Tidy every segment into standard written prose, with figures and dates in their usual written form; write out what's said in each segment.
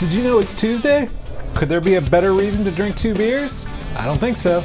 Did you know it's Tuesday? Could there be a better reason to drink 2 beers? I don't think so.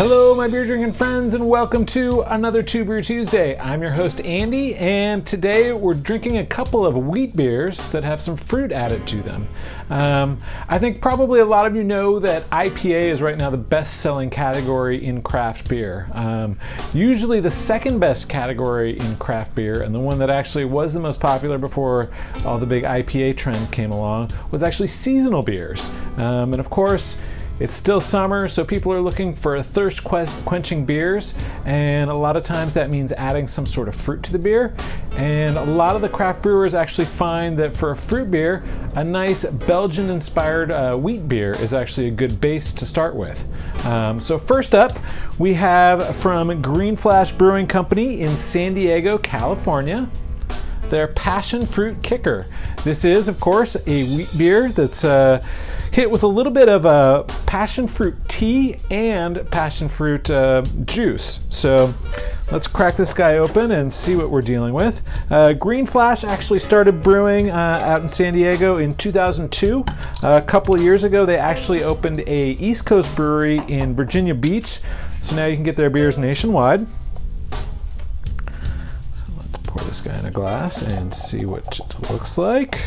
Hello, my beer drinking friends, and welcome to another 2 Brew Tuesday. I'm your host, Andy, and today we're drinking a couple of wheat beers that have some fruit added to them. I think probably a lot of you know that IPA is right now the best-selling category in craft beer. Usually the second best category in craft beer, and the one that actually was the most popular before all the big IPA trend came along, was actually seasonal beers. And of course, it's still summer, so people are looking for thirst quenching beers, and a lot of times that means adding some sort of fruit to the beer. And a lot of the craft brewers actually find that for a fruit beer, a nice Belgian-inspired wheat beer is actually a good base to start with. So first up, we have from Green Flash Brewing Company in San Diego, California, their Passion Fruit Kicker. This is, of course, a wheat beer that's hit with a little bit of passion fruit tea and passion fruit juice. So let's crack this guy open and see what we're dealing with. Green Flash actually started brewing out in San Diego in 2002. A couple of years ago, they actually opened a East Coast brewery in Virginia Beach. So now you can get their beers nationwide. So let's pour this guy in a glass and see what it looks like.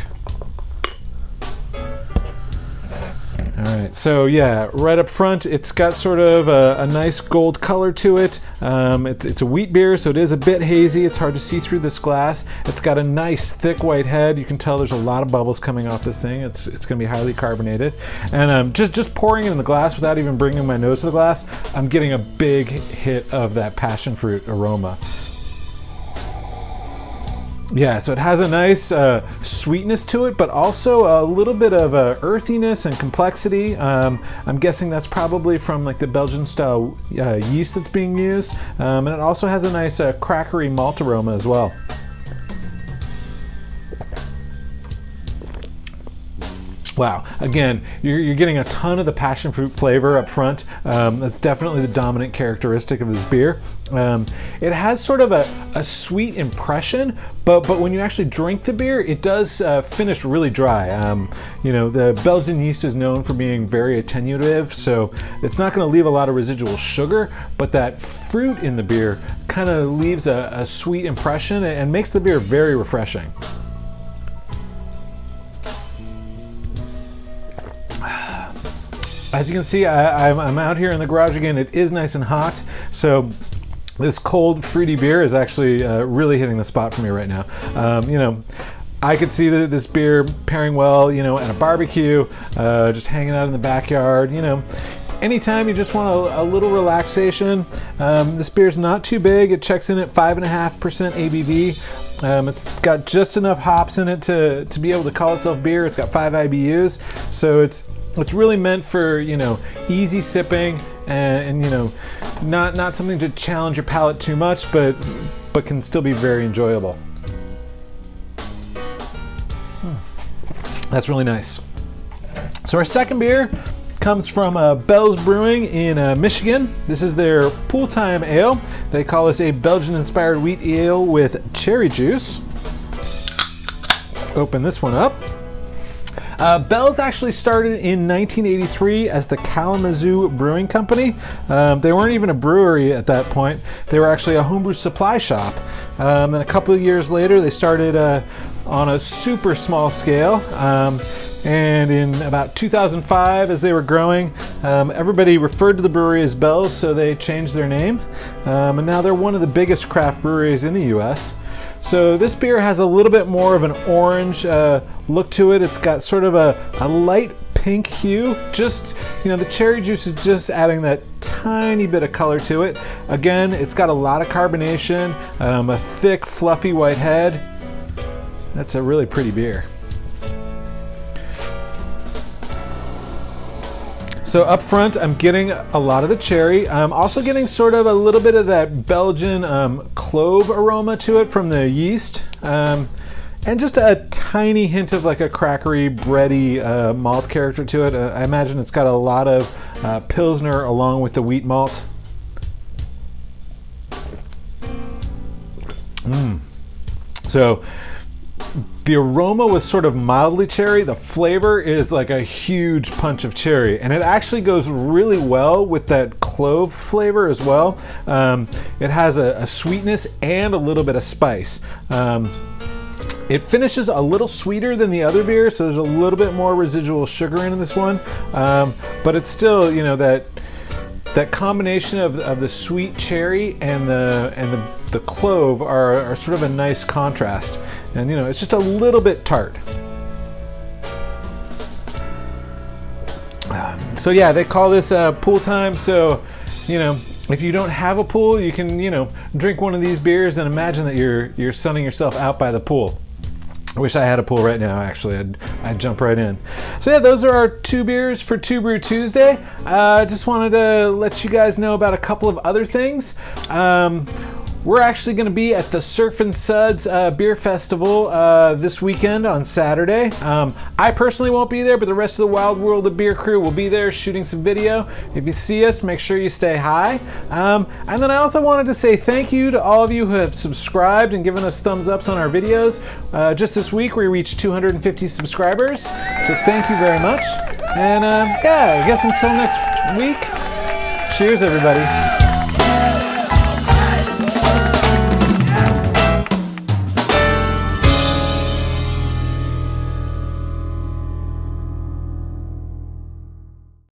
All right, so yeah, right up front, it's got sort of a nice gold color to it. It's a wheat beer, so it is a bit hazy. It's hard to see through this glass. It's got a nice thick white head. You can tell there's a lot of bubbles coming off this thing. It's going to be highly carbonated. And just pouring it in the glass without even bringing my nose to the glass, I'm getting a big hit of that passion fruit aroma. Yeah, so it has a nice sweetness to it, but also a little bit of earthiness and complexity. I'm guessing that's probably from like the Belgian style yeast that's being used. And it also has a nice crackery malt aroma as well. Wow, again, you're getting a ton of the passion fruit flavor up front. That's definitely the dominant characteristic of this beer. It has sort of a sweet impression, but when you actually drink the beer, it does finish really dry. You know, the Belgian yeast is known for being very attenuative, so it's not going to leave a lot of residual sugar, but that fruit in the beer kind of leaves a sweet impression and makes the beer very refreshing. As you can see, I'm out here in the garage again. It is nice and hot, so this cold, fruity beer is actually really hitting the spot for me right now. You know, I could see this beer pairing well, you know, at a barbecue, just hanging out in the backyard, you know. Anytime you just want a little relaxation, this beer's not too big. It checks in at 5.5% ABV. It's got just enough hops in it to be able to call itself beer. It's got 5 IBUs, so it's really meant for, you know, easy sipping and you know, not something to challenge your palate too much, but can still be very enjoyable. That's really nice. So our second beer comes from Bell's Brewing in Michigan. This is their Pool Time Ale. They call this a Belgian-inspired wheat ale with cherry juice. Let's open this one up. Bell's actually started in 1983 as the Kalamazoo Brewing Company. They weren't even a brewery at that point. They were actually a homebrew supply shop. And a couple of years later, they started on a super small scale. And in about 2005, as they were growing, everybody referred to the brewery as Bell's, so they changed their name. And now they're one of the biggest craft breweries in the US. So this beer has a little bit more of an orange look to it. It's got sort of a light pink hue. Just, you know, the cherry juice is just adding that tiny bit of color to it. Again, it's got a lot of carbonation, a thick, fluffy white head. That's a really pretty beer. So up front, I'm getting a lot of the cherry. I'm also getting sort of a little bit of that Belgian clove aroma to it from the yeast. And just a tiny hint of like a crackery, bready malt character to it. I imagine it's got a lot of Pilsner along with the wheat malt. So the aroma was sort of mildly cherry. The flavor is like a huge punch of cherry, and it actually goes really well with that clove flavor as well. It has a sweetness and a little bit of spice. It finishes a little sweeter than the other beer, so there's a little bit more residual sugar in this one, but it's still, you know, that combination of the sweet cherry and the clove are sort of a nice contrast, and you know, it's just a little bit tart. So yeah, they call this pool time. So you know, if you don't have a pool, you can, you know, drink one of these beers and imagine that you're sunning yourself out by the pool. I wish I had a pool right now, actually. I'd jump right in. So yeah, those are our 2 beers for 2 Brew Tuesday. Just wanted to let you guys know about a couple of other things. We're actually going to be at the Surf and Suds Beer Festival this weekend on Saturday. I personally won't be there, but the rest of the Wild World of Beer crew will be there shooting some video. If you see us, make sure you stay high. And then I also wanted to say thank you to all of you who have subscribed and given us thumbs ups on our videos. Just this week, we reached 250 subscribers, so thank you very much. And yeah, I guess until next week, cheers everybody.